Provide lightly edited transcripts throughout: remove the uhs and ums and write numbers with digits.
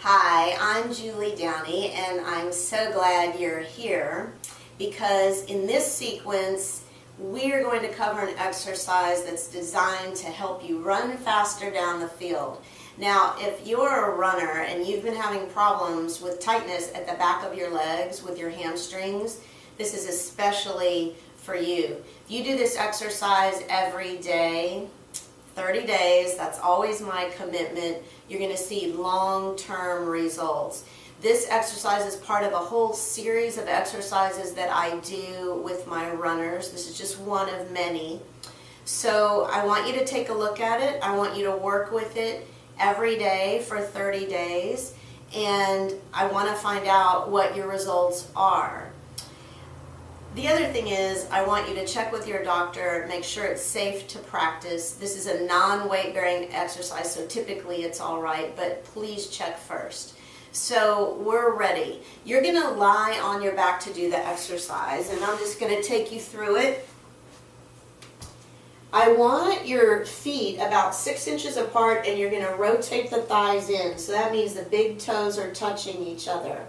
Hi, I'm Julie Downey, and I'm so glad you're here because in this sequence we're going to cover an exercise that's designed to help you run faster down the field. Now, if you're a runner and you've been having problems with tightness at the back of your legs with your hamstrings, this is especially for you. If you do this exercise every day, 30 days, that's always my commitment, you're going to see long-term results. This exercise is part of a whole series of exercises that I do with my runners. This is just one of many. So I want you to take a look at it. I want you to work with it every day for 30 days, and I want to find out what your results are. The other thing is, I want you to check with your doctor, make sure it's safe to practice. This is a non-weight bearing exercise, so typically it's all right, but please check first. So we're ready. You're going to lie on your back to do the exercise, and I'm just going to take you through it. I want your feet about 6 inches apart, and you're going to rotate the thighs in. So that means the big toes are touching each other.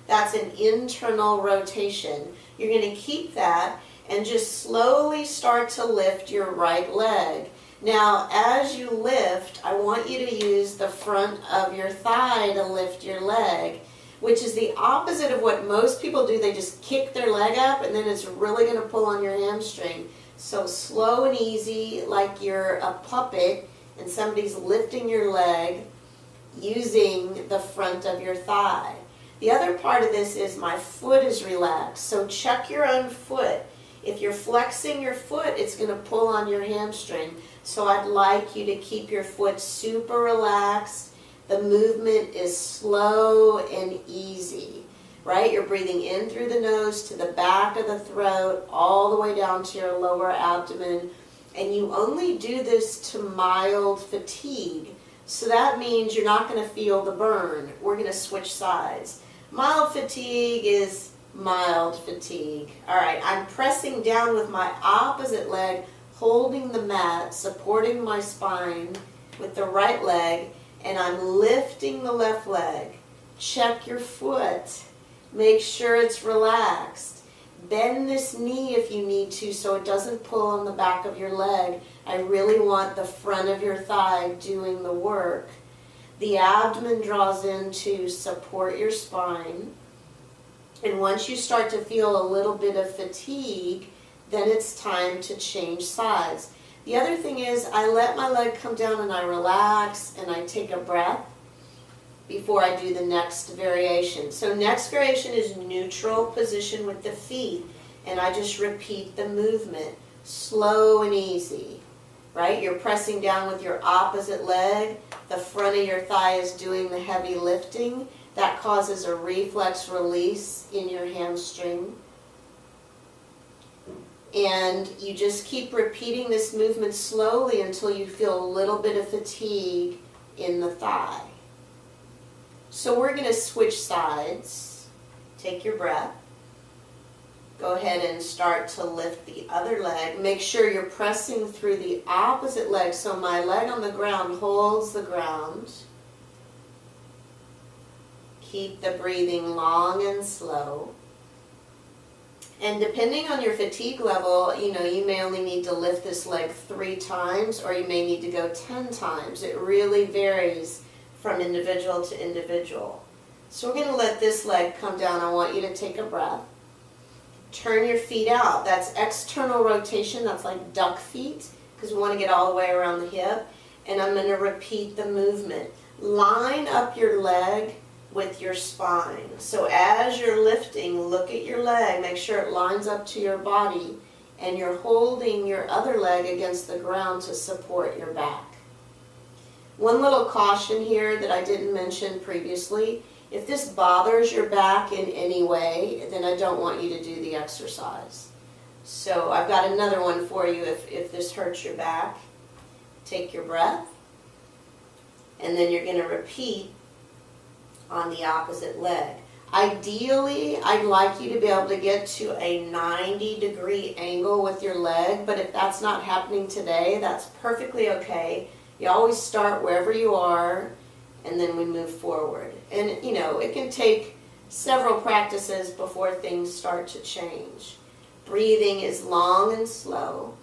That's an internal rotation. You're going to keep that and just slowly start to lift your right leg. Now, as you lift, I want you to use the front of your thigh to lift your leg, which is the opposite of what most people do. They just kick their leg up and then it's really going to pull on your hamstring. So slow and easy, like you're a puppet and somebody's lifting your leg using the front of your thigh. The other part of this is my foot is relaxed, so check your own foot. If you're flexing your foot, it's going to pull on your hamstring. So I'd like you to keep your foot super relaxed. The movement is slow and easy, right? You're breathing in through the nose to the back of the throat, all the way down to your lower abdomen. And you only do this to mild fatigue. So that means you're not going to feel the burn. We're going to switch sides. Mild fatigue is mild fatigue. All right, I'm pressing down with my opposite leg, holding the mat, supporting my spine with the right leg, and I'm lifting the left leg. Check your foot. Make sure it's relaxed. Bend this knee if you need to so it doesn't pull on the back of your leg. I really want the front of your thigh doing the work. The abdomen draws in to support your spine. And once you start to feel a little bit of fatigue, then it's time to change sides. The other thing is I let my leg come down and I relax and I take a breath before I do the next variation. So next variation is neutral position with the feet, and I just repeat the movement, slow and easy, right? You're pressing down with your opposite leg, the front of your thigh is doing the heavy lifting. That causes a reflex release in your hamstring. And you just keep repeating this movement slowly until you feel a little bit of fatigue in the thigh. So we're going to switch sides. Take your breath. Go ahead and start to lift the other leg. Make sure you're pressing through the opposite leg so my leg on the ground holds the ground. Keep the breathing long and slow. And depending on your fatigue level, you may only need to lift this leg 3 times or you may need to go 10 times. It really varies from individual to individual. So we're going to let this leg come down. I want you to take a breath. Turn your feet out. That's external rotation. That's like duck feet because we want to get all the way around the hip. And I'm going to repeat the movement. Line up your leg with your spine. So as you're lifting, look at your leg. Make sure it lines up to your body. And you're holding your other leg against the ground to support your back. One little caution here that I didn't mention previously. If this bothers your back in any way, then I don't want you to do the exercise. So I've got another one for you if this hurts your back. Take your breath. And then you're going to repeat on the opposite leg. Ideally, I'd like you to be able to get to a 90-degree angle with your leg, but if that's not happening today, that's perfectly okay. You always start wherever you are and then we move forward. And you know, it can take several practices before things start to change. Breathing is long and slow.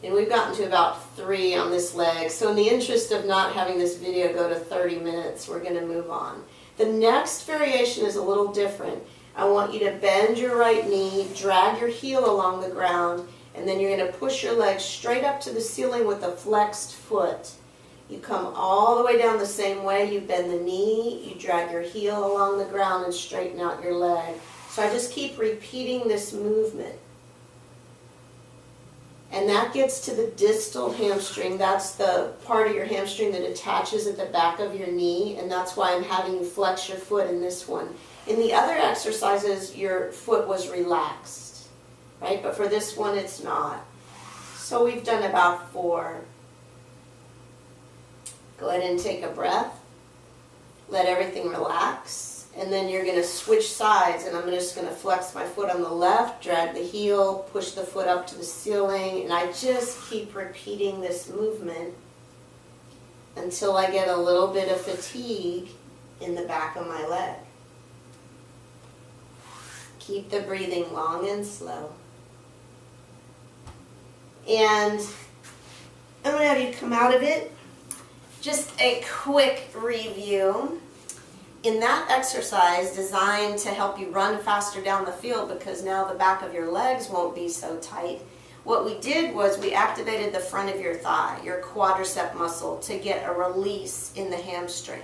And we've gotten to about 3 on this leg. So in the interest of not having this video go to 30 minutes, we're going to move on. The next variation is a little different. I want you to bend your right knee, drag your heel along the ground, and then you're going to push your leg straight up to the ceiling with a flexed foot. You come all the way down the same way. You bend the knee, you drag your heel along the ground and straighten out your leg. So I just keep repeating this movement. And that gets to the distal hamstring. That's the part of your hamstring that attaches at the back of your knee, and that's why I'm having you flex your foot in this one. In the other exercises, your foot was relaxed, right? But for this one, it's not. So we've done about 4. Go ahead and take a breath. Let everything relax. And then you're going to switch sides, and I'm just going to flex my foot on the left, drag the heel, push the foot up to the ceiling, and I just keep repeating this movement until I get a little bit of fatigue in the back of my leg. Keep the breathing long and slow. And I'm going to have you come out of it. Just a quick review. In that exercise designed to help you run faster down the field because now the back of your legs won't be so tight, what we did was we activated the front of your thigh, your quadricep muscle, to get a release in the hamstring.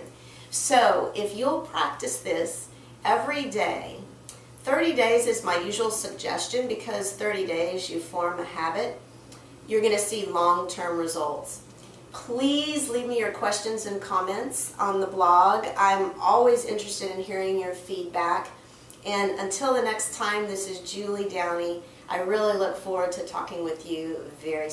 So if you'll practice this every day, 30 days is my usual suggestion because 30 days you form a habit, you're going to see long-term results. Please leave me your questions and comments on the blog. I'm always interested in hearing your feedback. And until the next time, this is Julie Downey. I really look forward to talking with you very soon.